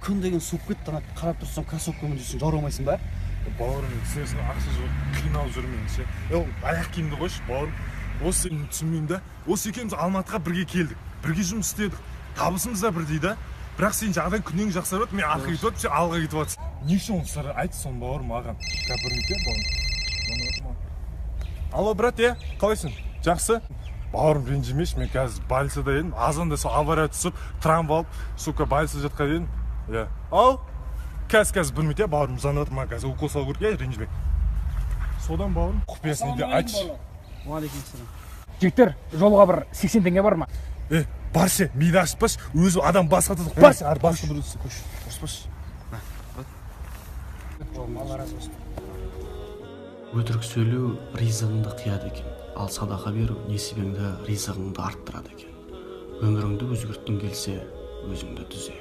күн деген суып кетті, ана қарап тұрсам кроссовкамен жүрсің, жарамайсың ба? Бауырым, сен ақша жоқ, қиналып жүрмейін ше. Аяқ киімді қойшы, бауырым. Осы сен түсінмеймін да. Осы екеуміз Алматыға бірге келдік. Бірге жұмыс істедік. Табысымыз да бірдей да. Бірақ сен жағдай күннен жарқырап, мен артқа кетіп жатып, сен алға кетіп жатсың. Не үшін ол сыры? Айт соны бауырым маған. Кәпірмеке бауырым. Алло, брат, қалайсың? Жақсы? Бауырым ренжімеші, мен қазір больницада едім. Азанда сол авария түсіп, травма алып, сука, больницада жатқан едім. Ал? Қазір білмейді, бауырым звонып отыр, маған қазір укол салу керек, ренжіме. Содан бауырым, құпиясын үйде айтшы. Уалейкумассалам. Жігіттер, жолға бір 80 теңге бар ма? Баршы, миды ашпаш, өзі адам басқатыдық. Баршы, баршы. Көш, ұрыспаш. Алла разы болсын. Өтірік сөйлеу ризығыңды қияды екен, ал садақа беру несібеңді ризығыңды арттырады екен. Өміріңді өзгерткің келсе, өзіңді түзе.